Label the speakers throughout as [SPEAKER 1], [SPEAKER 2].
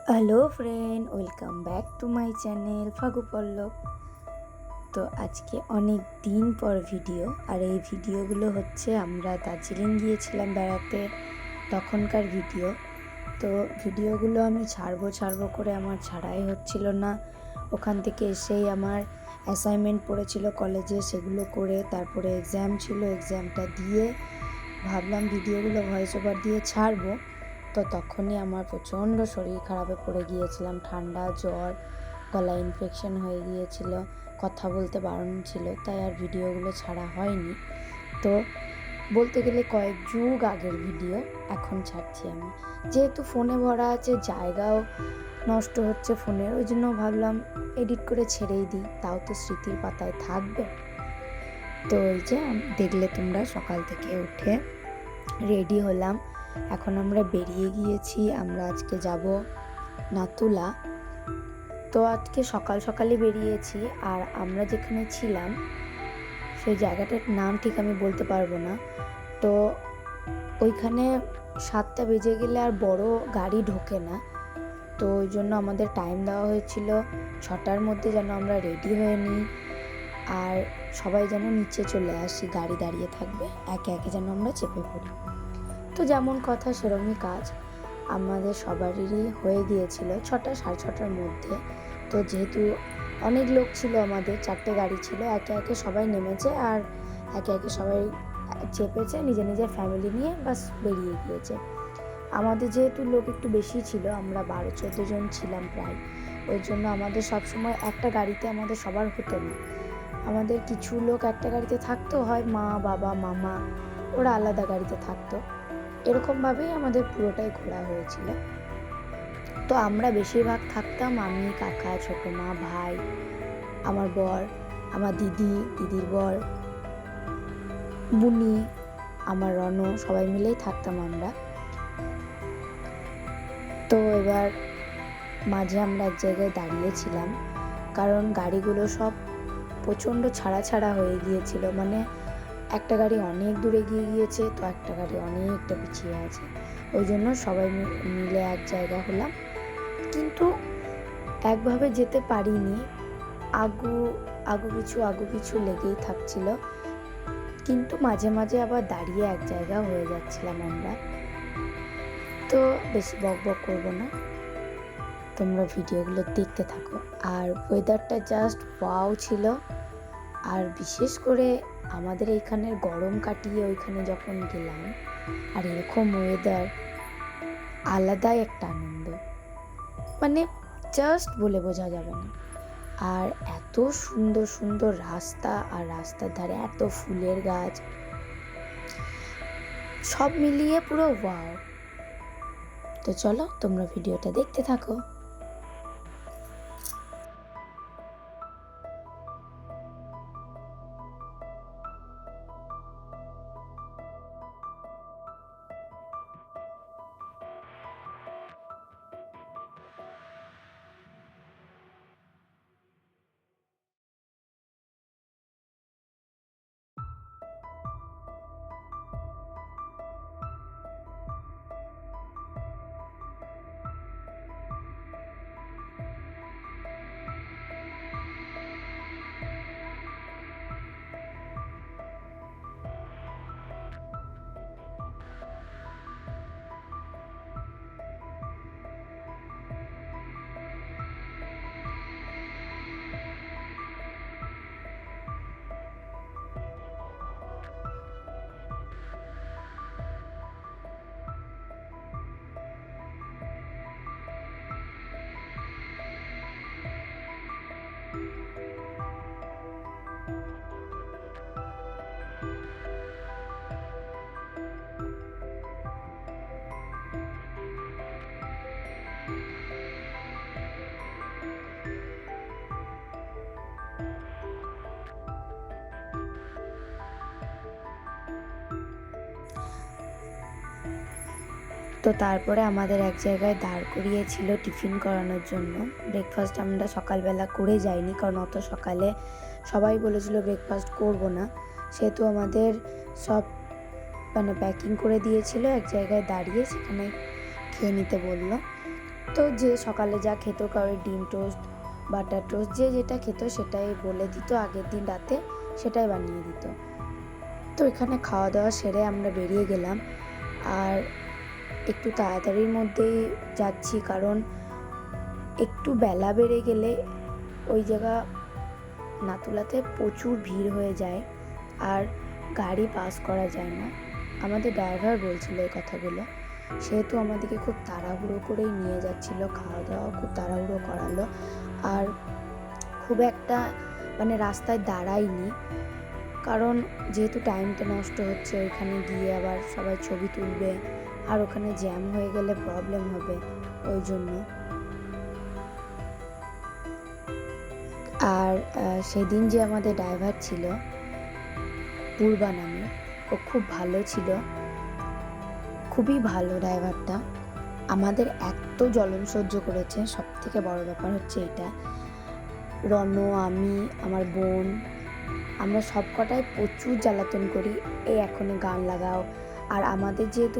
[SPEAKER 1] Hello friend, welcome back to my channel Phagu Pallab. তো আজকে অনেক দিন পর ভিডিও, আর এই ভিডিওগুলো হচ্ছে আমরা দার্জিলিং গিয়েছিলাম বেড়াতে তখনকার ভিডিও। তো ভিডিওগুলো আমি ছাড়বো করে আমার ছাড়াই হচ্ছিল না। ওখান থেকে এসেই আমার অ্যাসাইনমেন্ট পড়েছিল কলেজে, সেগুলো করে তারপরে এক্সাম ছিল, এক্সামটা দিয়ে ভাবলাম ভিডিওগুলো ভয়েস ওভার দিয়ে ছাড়বো। তো তখনই আমার প্রচণ্ড শরীর খারাপে পড়ে গিয়েছিলাম, ঠান্ডা জ্বর, গলা ইনফেকশন হয়ে গিয়েছিল, কথা বলতে বারণ ছিল, তাই আর ভিডিওগুলো ছাড়া হয়নি। তো বলতে গেলে কয়েক যুগ আগের ভিডিও এখন ছাড়ছি আমি, যেহেতু ফোনে ভরা আছে, জায়গাও নষ্ট হচ্ছে ফোনের, ওই জন্য ভাবলাম এডিট করে ছেড়েই দিই, তাও তো স্মৃতির পাতায় থাকবে। তো এই যে দেখলে তোমরা, সকাল থেকে উঠে রেডি হলাম, এখন আমরা বেরিয়ে গিয়েছি। আমরা আজকে যাব নাতুলা। তো আজকে সকাল সকালে বেরিয়েছি, আর আমরা যেখানে ছিলাম সেই জায়গাটার নাম ঠিক আমি বলতে পারবো না। তো ওইখানে 7টা বেজে গেলে আর বড় গাড়ি ঢোকে না, তো ওই জন্য আমাদের টাইম দেওয়া হয়েছিল 6টার মধ্যে যেন আমরা রেডি হয়ে নিই, আর সবাই যেন নিচে চলে আসি, গাড়ি দাঁড়িয়ে থাকবে, একে একে যেন আমরা চেপে পড়ি। তো যেমন কথা সেরকমই কাজ, আমাদের সবারই হয়ে গিয়েছিল 6টা সাড়ে 6টার মধ্যে। তো যেহেতু অনেক লোক ছিল, আমাদের 4টে গাড়ি ছিল, একে একে সবাই নেমেছে, আর একে একে সবাই চেপেছে, নিজের নিজের ফ্যামিলি নিয়ে বাস বেরিয়ে গিয়েছে। আমাদের যেহেতু লোক একটু বেশি ছিল, আমরা 12-14 জন ছিলাম প্রায়, ওই জন্য আমাদের সবসময় একটা গাড়িতে আমাদের সবার হতো না। আমাদের কিছু লোক একটা গাড়িতে থাকতো, হয় মা বাবা মামা, ওরা আলাদা গাড়িতে থাকতো, এরকমভাবেই আমাদের পুরোটাই ঘোরা হয়েছিল। তো আমরা বেশিরভাগ থাকতাম আমি, কাকা, ছোটো মা, ভাই, আমার বর, আমার দিদির বর, বুনি, আমার রণ, সবাই মিলেই থাকতাম আমরা। তো এবার মাঝে আমরা এক জায়গায় দাঁড়িয়েছিলাম, কারণ গাড়িগুলো সব প্রচণ্ড ছাড়া হয়ে গিয়েছিল, মানে একটা গাড়ি অনেক দূরে গিয়ে গিয়েছে, তো একটা গাড়ি অনেকটা পিছিয়ে আছে, ওই জন্য সবাই মিলে এক জায়গা হলাম, কিন্তু একভাবে যেতে পারিনি, আগু পিছু লেগেই থাকছিল, কিন্তু মাঝে মাঝে আবার দাঁড়িয়ে এক জায়গা হয়ে যাচ্ছিলাম আমরা। তো বেশি বক করবো না, তোমরা ভিডিওগুলো দেখতে থাকো। আর ওয়েদারটা জাস্ট ওয়াও ছিল, আর বিশেষ করে আমাদের এইখানের গরম কাটিয়ে ওইখানে যখন গেলাম, আর এরকম ওয়েদার, আলাদাই একটা আনন্দ, মানে জাস্ট বলে বোঝা যাবে না। আর এত সুন্দর সুন্দর রাস্তা, আর রাস্তার ধারে এত ফুলের গাছ, সব মিলিয়ে পুরো ওয়াও। তো চলো তোমরা ভিডিওটা দেখতে থাকো। তো তারপরে আমাদের এক জায়গায় দাঁড় করিয়েছিল টিফিন করানোর জন্য। ব্রেকফাস্ট আমরা সকালবেলা করে যাইনি, কারণ অত সকালে সবাই বলেছিল ব্রেকফাস্ট করব না, সেহেতু আমাদের সব প্যাকিং করে দিয়েছিল, এক জায়গায় দাঁড়িয়ে সেখানে খেয়ে নিতে বললো। তো যে সকালে যা খেত, কারোর ডিম টোস্ট, বাটার টোস্ট, যে যেটা খেত সেটাই বলে দিত, আগের দিন রাতে সেটাই বানিয়ে দিত। তো এখানে খাওয়া দাওয়া সেরে আমরা বেরিয়ে গেলাম। আর একটু তাড়াতাড়ির মধ্যেই যাচ্ছি, কারণ একটু বেলা বেড়ে গেলে ওই জায়গা নাতুলাতে প্রচুর ভিড় হয়ে যায় আর গাড়ি পাস করা যায় না। আমাদের ড্রাইভার বলছিল এই কথাগুলো, সেহেতু আমাদেরকে খুব তাড়াহুড়ো করেই নিয়ে যাচ্ছিল, খাওয়া দাওয়া খুব তাড়াহুড়ো করালো। আর খুব একটা রাস্তায় দাঁড়াইনি, কারণ যেহেতু টাইমটা নষ্ট হচ্ছে, ওইখানে গিয়ে আবার সবাই ছবি তুলবে আর ওখানে জ্যাম হয়ে গেলে প্রবলেম হবে, ওই জন্য। আর সেদিন যে আমাদের ড্রাইভার ছিল পূর্বা নামে, ও খুব ভালো ছিল, খুবই ভালো ড্রাইভারটা। আমাদের এত জ্বলন সহ্য করেছে, সব থেকে বড় ব্যাপার হচ্ছে এটা। রণ, আমি, আমার বোন, আমরা সব কটাই প্রচুর জ্বালাতন করি, এই এখনই গান লাগাও। আর আমাদের যেহেতু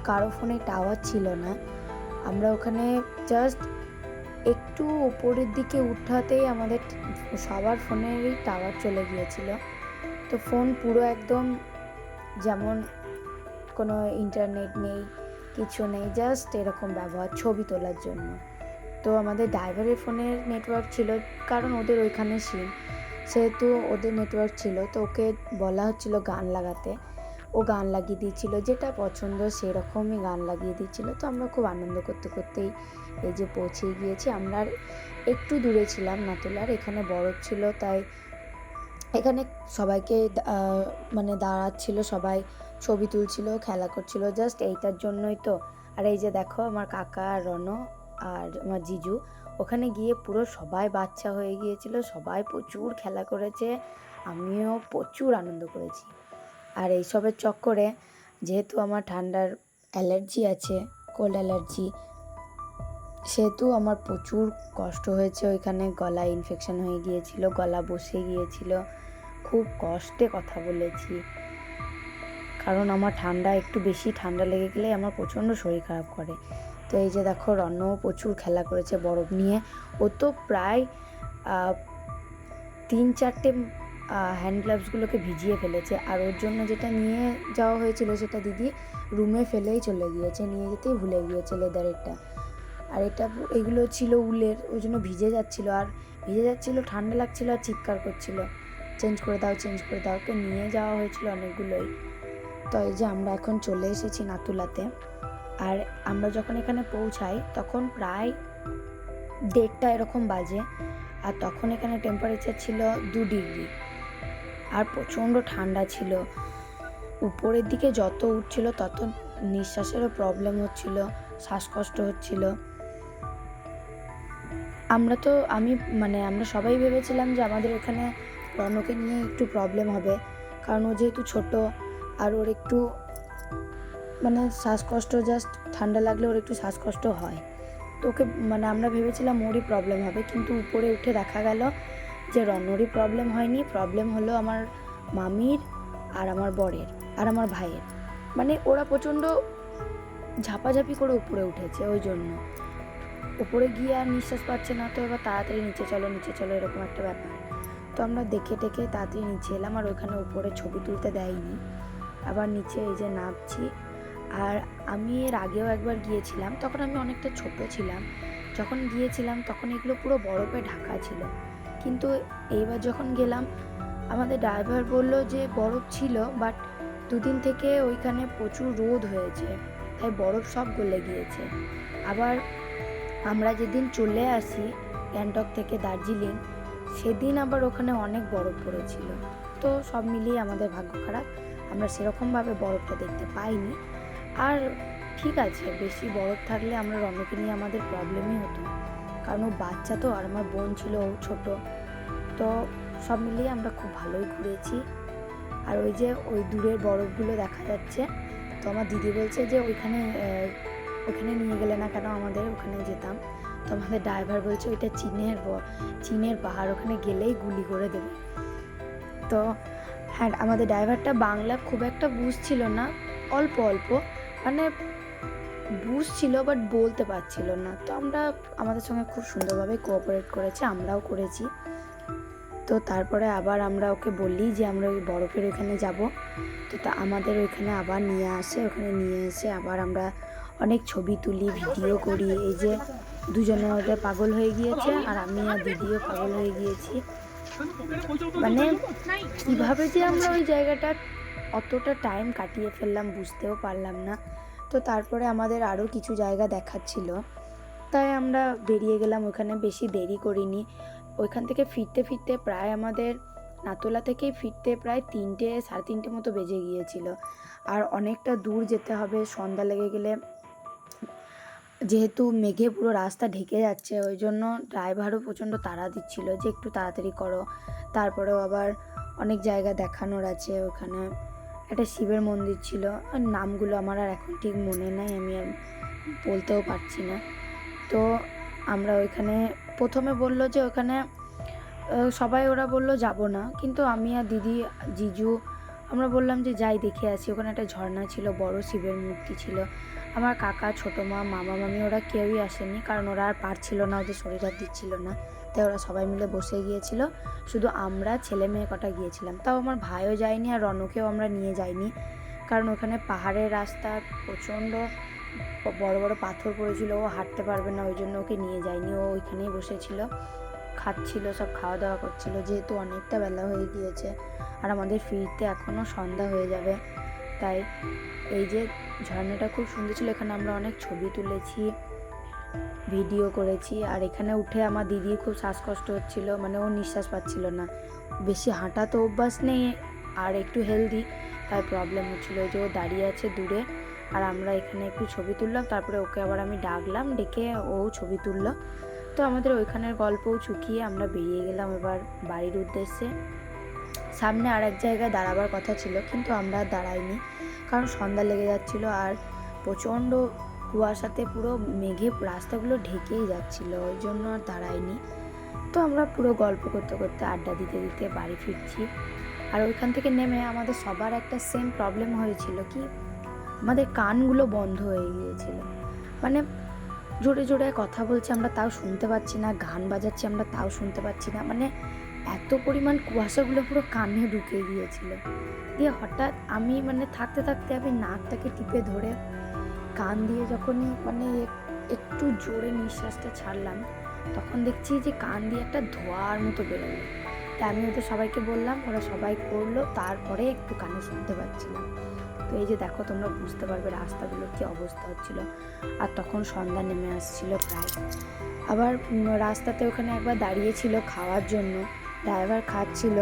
[SPEAKER 1] কারো ফোনে টাওয়ার ছিল না, আমরা ওখানে জাস্ট একটু উপরের দিকে উঠাতেই আমাদের সবার ফোনেরই টাওয়ার চলে গিয়েছিল। তো ফোন পুরো একদম যেমন কোনো ইন্টারনেট নেই, কিছু নেই, জাস্ট এরকম ব্যবহার ছবি তোলার জন্য। তো আমাদের ড্রাইভারের ফোনের নেটওয়ার্ক ছিল, কারণ ওদের ওইখানে সিম, সেহেতু ওদের নেটওয়ার্ক ছিল। তো ওকে বলা হচ্ছিল গান লাগাতে, ও গান লাগিয়ে দিয়েছিল, যেটা পছন্দ সেরকমই গান লাগিয়ে দিয়েছিল। তো আমরা খুব আনন্দ করতে করতেই এই যে পৌঁছে গিয়েছি। আমরা একটু দূরে ছিলাম নাতুলার, এখানে বরফ ছিল, তাই এখানে সবাইকে দাঁড়াচ্ছিল, সবাই ছবি তুলছিল, খেলা করছিল, জাস্ট এইটার জন্যই তো। আর এই যে দেখো আমার কাকা, রণ আর আমার জিজু ওখানে গিয়ে পুরো সবাই বাচ্চা হয়ে গিয়েছিল, সবাই প্রচুর খেলা করেছে, আমিও প্রচুর আনন্দ করেছি। আর এইসবের চক্করে যেহেতু আমার ঠান্ডার অ্যালার্জি আছে, কোল্ড অ্যালার্জি, সেহেতু আমার প্রচুর কষ্ট হয়েছে। ওইখানে গলায় ইনফেকশন হয়ে গিয়েছিল, গলা বসে গিয়েছিল, খুব কষ্টে কথা বলেছি, কারণ আমার একটু বেশি ঠান্ডা লেগে গেলে আমার প্রচণ্ড শরীর খারাপ করে। তো এই যে দেখো রণও প্রচুর খেলা করেছে বরফ নিয়ে, ও তো প্রায় 3-4টে হ্যান্ড গ্লাভসগুলোকে ভিজিয়ে ফেলেছে। আর ওর জন্য যেটা নিয়ে যাওয়া হয়েছিল সেটা দিদি রুমে ফেলেই চলে গিয়েছে, নিয়ে যেতেই ভুলে গিয়েছে লেদারেরটা। আর এগুলো ছিল উলের, ওই জন্য ভিজে যাচ্ছিলো, ঠান্ডা লাগছিল আর চিৎকার করছিল, চেঞ্জ করে দাও, চেঞ্জ করে দাও। তো নিয়ে যাওয়া হয়েছিল অনেকগুলোই। তো এই যে আমরা এখন চলে এসেছি নাতুলাতে। আর আমরা যখন এখানে পৌঁছাই তখন প্রায় 1:30 এরকম বাজে, আর তখন এখানে টেম্পারেচার ছিল 2 ডিগ্রি, আর প্রচণ্ড ঠান্ডা ছিল। উপরের দিকে যত উঠছিল তত নিঃশ্বাসেরও প্রবলেম হচ্ছিল, শ্বাসকষ্ট হচ্ছিল। আমরা সবাই ভেবেছিলাম যে আমাদের এখানে রণকে নিয়ে একটু প্রবলেম হবে, কারণ ও যেহেতু ছোট আর ওর একটু শ্বাসকষ্ট, জাস্ট ঠান্ডা লাগলে ওর একটু শ্বাসকষ্ট হয়। তো ওকে আমরা ভেবেছিলাম ওরই প্রবলেম হবে, কিন্তু উপরে উঠে দেখা গেল যে রণরই প্রবলেম হয়নি, প্রবলেম হলো আমার মামির আর আমার বরের আর আমার ভাইয়ের। ওরা প্রচণ্ড ঝাপাঝাপি করে উপরে উঠেছে, ওই জন্য উপরে গিয়ে আর নিঃশ্বাস পাচ্ছে না। তো এবার তাড়াতাড়ি নিচে চলো এরকম একটা ব্যাপার। তো আমরা দেখে তাড়াতাড়ি নিচে এলাম, আর ওইখানে উপরে ছবি তুলতে দেয়নি। আবার নিচে এই যে নামছি। আর আমি এর আগেও একবার গিয়েছিলাম, তখন আমি অনেকটা ছোট ছিলাম। যখন গিয়েছিলাম তখন এগুলো পুরো বরফে ঢাকা ছিল, কিন্তু এইবার যখন গেলাম আমাদের ড্রাইভার বলল যে বরফ ছিল, বাট 2 দিন থেকে ওইখানে প্রচুর রোদ হয়েছে, তাই বরফ সব গলে গিয়েছে। আবার আমরা যেদিন চলে আসি গ্যাংটক থেকে দার্জিলিং, সেদিন আবার ওখানে অনেক বরফ পড়েছিল। তো সব মিলিয়ে আমাদের ভাগ্য খারাপ, আমরা সেরকমভাবে বরফটা দেখতে পাইনি। আর ঠিক আছে, বেশি বরফ থাকলে আমরা রণকে নিয়ে আমাদের প্রবলেমই হতো, কারণ ও বাচ্চা তো, আর আমার বোন ছিল, ও ছোট। তো সব মিলিয়ে আমরা খুব ভালোই ঘুরেছি। আর ওই যে ওই দূরের বরফগুলো দেখা যাচ্ছে, তো আমার দিদি বলছে যে ওইখানে নিয়ে গেলে না কেন, আমাদের ওখানে যেতাম। তো আমাদের ড্রাইভার বলছে ওইটা চীনের পাহাড়, ওখানে গেলেই গুলি করে দেবে। তো হ্যাঁ, আমাদের ড্রাইভারটা বাংলা খুব একটা বুঝছিল না, অল্প বুঝছিল বাট বলতে পারছিল না। তো আমরা আমাদের সঙ্গে খুব সুন্দরভাবে কোঅপারেট করেছে, আমরাও করেছি। তো তারপরে আবার আমরা ওকে বললি যে আমরা ওই বরফের ওইখানে যাব। তো তা আমাদের ওইখানে আবার নিয়ে আসে, ওখানে নিয়ে এসে আবার আমরা অনেক ছবি তুলি, ভিডিও করি। এই যে দুজনে ওটা পাগল হয়ে গিয়েছে আর আমি আর দিদিও পাগল হয়ে গিয়েছি। মানে কীভাবে যে আমরা ওই জায়গাটা অতটা টাইম কাটিয়ে ফেললাম বুঝতেও পারলাম না। তো তারপরে আমাদের আরও কিছু জায়গা দেখার ছিল, তাই আমরা বেরিয়ে গেলাম। ওখানে বেশি দেরি করিনি। ওইখান থেকে ফিরতে ফিরতে প্রায় আমাদের নাতলা থেকেই ফিরতে প্রায় 3টে সাড়ে 3টে মতো বেজে গিয়েছিল। আর অনেকটা দূর যেতে হবে, সন্ধ্যা লেগে গেলে যেহেতু মেঘে পুরো রাস্তা ঢেকে যাচ্ছে, ওই জন্য ড্রাইভারও প্রচণ্ড তাড়া দিচ্ছিল যে একটু তাড়াতাড়ি করো। তারপরেও আবার অনেক জায়গা দেখানোর আছে। ওখানে একটা শিবের মন্দির ছিল, আর নামগুলো আমার আর এখন ঠিক মনে নাই, আমি আর বলতেও পারছি না। তো আমরা ওইখানে প্রথমে বলল যে ওখানে সবাই ওরা বলল যাব না, কিন্তু আমি আর দিদি জিজু আমরা বললাম যে যাই দেখে আসি। ওখানে একটা ঝর্ণা ছিল, বড় শিবের মূর্তি ছিল। আমার কাকা, ছোটো মা, মামা মামি ওরা কেউই আসেনি, কারণ ওরা আর পারছিল না, ওদের শরীর আর দিচ্ছিল না। তাই ওরা সবাই মিলে বসে গিয়েছিল, শুধু আমরা ছেলে মেয়ে কটা গিয়েছিলাম। তাও আমার ভাইও যায়নি আর রনকেও আমরা নিয়ে যাইনি, কারণ ওখানে পাহাড়ের রাস্তা, প্রচণ্ড বড় বড় পাথর পড়েছিল, ও হাঁটতে পারবে না, ওই জন্য ওকে নিয়ে যায়নি। ও ওইখানেই বসেছিল, খাচ্ছিল, সব খাওয়া দাওয়া করছিল, যেহেতু অনেকটা বেলা হয়ে গিয়েছে আর আমাদের ফিরতে এখনও সন্ধ্যা হয়ে যাবে। তাই এই যে ঝর্ণাটা খুব সুন্দর ছিল, এখানে আমরা অনেক ছবি তুলেছি, ভিডিও করেছি। আর এখানে উঠে আমার দিদির খুব শ্বাসকষ্ট হচ্ছিল, মানে ও নিঃশ্বাস পাচ্ছিল না। বেশি হাঁটা তো অভ্যাস নেই আর একটু হেলদি, তাই প্রবলেম হচ্ছিলো। যে ও দাঁড়িয়ে আছে দূরে আর আমরা এখানে একটু ছবি তুললাম, তারপরে ওকে আবার আমি ডাকলাম, ডেকে ও ছবি তুললো। তো আমাদের ওইখানের গল্পও চুকিয়ে আমরা বেরিয়ে গেলাম এবার বাড়ির উদ্দেশ্যে। সামনে আর এক জায়গায় দাঁড়াবার কথা ছিল, কিন্তু আমরা দাঁড়াইনি, কারণ সন্ধ্যা লেগে যাচ্ছিলো আর প্রচণ্ড কুয়াশাতে পুরো মেঘে রাস্তাগুলো ঢেকেই যাচ্ছিলো, ওই জন্য আর দাঁড়াইনি। তো আমরা পুরো গল্প করতে করতে, আড্ডা দিতে দিতে বাড়ি ফিরছি। আর ওইখান থেকে নেমে আমাদের সবার একটা সেম প্রবলেম হয়েছিল, কি আমাদের কানগুলো বন্ধ হয়ে গিয়েছিল। মানে জোরে জোরে কথা বলছে আমরা তাও শুনতে পাচ্ছি না, গান বাজাচ্ছি আমরা তাও শুনতে পাচ্ছি না। মানে এত পরিমাণ কুয়াশাগুলো পুরো কানে ঢুকে গিয়েছিল। দিয়ে হঠাৎ আমি থাকতে থাকতে আমি নাকটাকে টিপে ধরে কান দিয়ে যখনই একটু জোরে নিঃশ্বাসটা ছাড়লাম, তখন দেখছি যে কান দিয়ে একটা ধোঁয়ার মতো বেরোলো। তাই আমি ওদের সবাইকে বললাম, ওরা সবাই করলো, তারপরে একটু কানে শুনতে পাচ্ছিলাম। তো এই যে দেখো, তোমরা বুঝতে পারবে রাস্তাগুলোর কী অবস্থা হচ্ছিল। আর তখন সন্ধ্যা নেমে আসছিল প্রায়। আবার রাস্তাতে ওখানে একবার দাঁড়িয়েছিল খাওয়ার জন্য, ড্রাইভার খাচ্ছিল,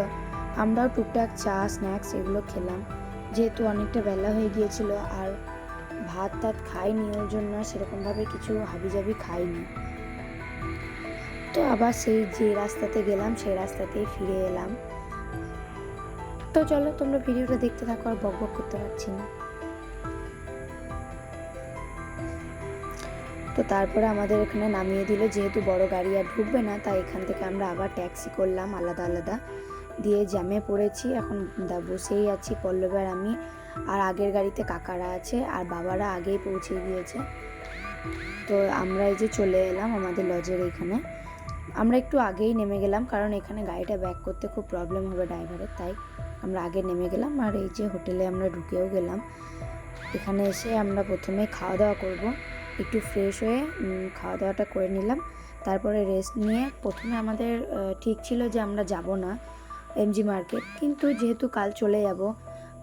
[SPEAKER 1] আমরাও টুকটাক চা স্ন্যাক্স এগুলো খেলাম, যেহেতু অনেকটা বেলা হয়ে গিয়েছিল। আর ভাত টাত খাইনি, ওর জন্য সেরকমভাবে কিছু হাবিজাবি খাইনি। তো আবার সেই যে রাস্তাতে গেলাম সেই রাস্তাতেই ফিরে এলাম। তো চলো তোমরা ভিডিওটা দেখতে থাকো, আর বক বক করতে পারছি না। তো তারপরে আমাদের এখানে নামিয়ে দিল, যেহেতু বড় গাড়ি আর ঢুকবে না, তাই এখান থেকে আমরা আবার ট্যাক্সি করলাম আলাদা আলাদা, দিয়ে জ্যামে পড়েছি। এখন বসেই আছি পল্লব আর আমি, আর আগের গাড়িতে কাকারা আছে আর বাবারা আগেই পৌঁছে গিয়েছে। তো আমরা এই যে চলে এলাম আমাদের লজের এখানে। আমরা একটু আগেই নেমে গেলাম, কারণ এখানে গাড়িটা ব্যাক করতে খুব প্রবলেম হবে ড্রাইভারের, তাই আমরা আগে নেমে গেলাম। আর এই যে হোটেলে আমরা ঢুকেও গেলাম। এখানে এসে আমরা প্রথমে খাওয়া দাওয়া করব, একটু ফ্রেশ হয়ে খাওয়া দাওয়াটা করে নিলাম, তারপরে রেস্ট নিয়ে। প্রথমে আমাদের ঠিক ছিল যে আমরা যাব না এমজি মার্কেট, কিন্তু যেহেতু কাল চলে যাব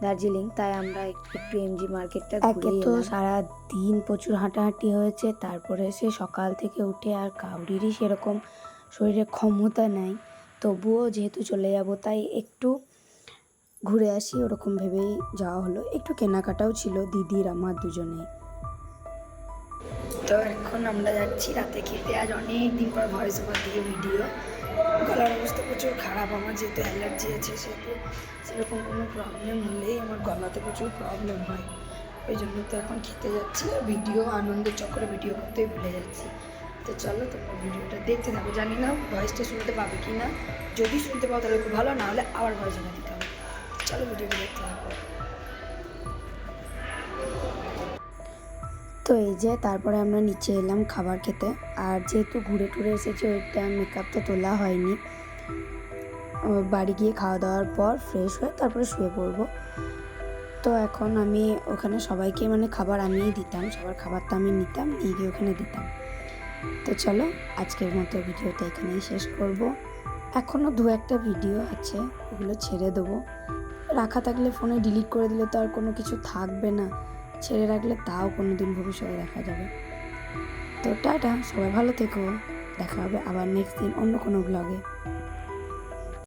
[SPEAKER 1] দার্জিলিং, তাই আমরা একটু এমজি মার্কেটটা ঘুরে এলাম। তো সারা দিন প্রচুর হাঁটাহাঁটি হয়েছে, তারপরে সে সকাল থেকে উঠে আর কাউরিরই সেরকম শরীরে ক্ষমতা নেই, তবুও যেহেতু চলে যাব তাই একটু ঘুরে আসি ওরকম ভেবেই যাওয়া হলো। একটু কেনাকাটাও ছিল দিদির আমার দুজনেই। তো এখন আমরা যাচ্ছি রাতে খেতে। আজ অনেক দিন পর ভয়েস ওভার দিয়ে ভিডিও। গলার অবস্থা প্রচুর খারাপ, আমার যেহেতু অ্যালার্জি আছে, সেহেতু সেরকম কোনো প্রবলেম হলেই আমার গলাতে প্রচুর প্রবলেম হয়, ওই জন্য তো এখন খেতে যাচ্ছি। ভিডিও আনন্দের চক্করে ভিডিও করতেই ভুলে যাচ্ছি। তো চলো তোমরা ভিডিওটা দেখতে থাকো, জানি না ভয়েসটা শুনতে পাবে কি না, যদি শুনতে পাও তাহলে খুব ভালো, না হলে আবার ভয়েস ওভার দিতে হবে। চলো ভিডিওটা দেখতে থাকো। তো এই যে তারপরে আমরা নিচে এলাম খাবার খেতে। আর যেহেতু ঘুরে টুরে এসেছি ওইটা মেকআপ তো তোলা হয়নি, বাড়ি গিয়ে খাওয়া দাওয়ার পর ফ্রেশ হয়ে তারপরে শুয়ে পড়বো। তো এখন আমি ওখানে সবাইকে খাবার আমিই দিতাম, সবার খাবারটা আমি নিতাম, নিয়ে গিয়ে ওখানে দিতাম। তো চলো আজকের মতো ভিডিওটা এখানেই শেষ করব। এখনও দু একটা ভিডিও আছে, ওগুলো ছেড়ে দেবো। রাখা থাকলে ফোনে ডিলিট করে দিলে তো আর কোনো কিছু থাকবে না, ছেড়ে রাখলে তাও কোনো দিন ভবিষ্যতে দেখা যাবে। তো টাটা, সবাই ভালো থেকো, দেখা হবে আবার নেক্সট দিন অন্য কোনো ব্লগে।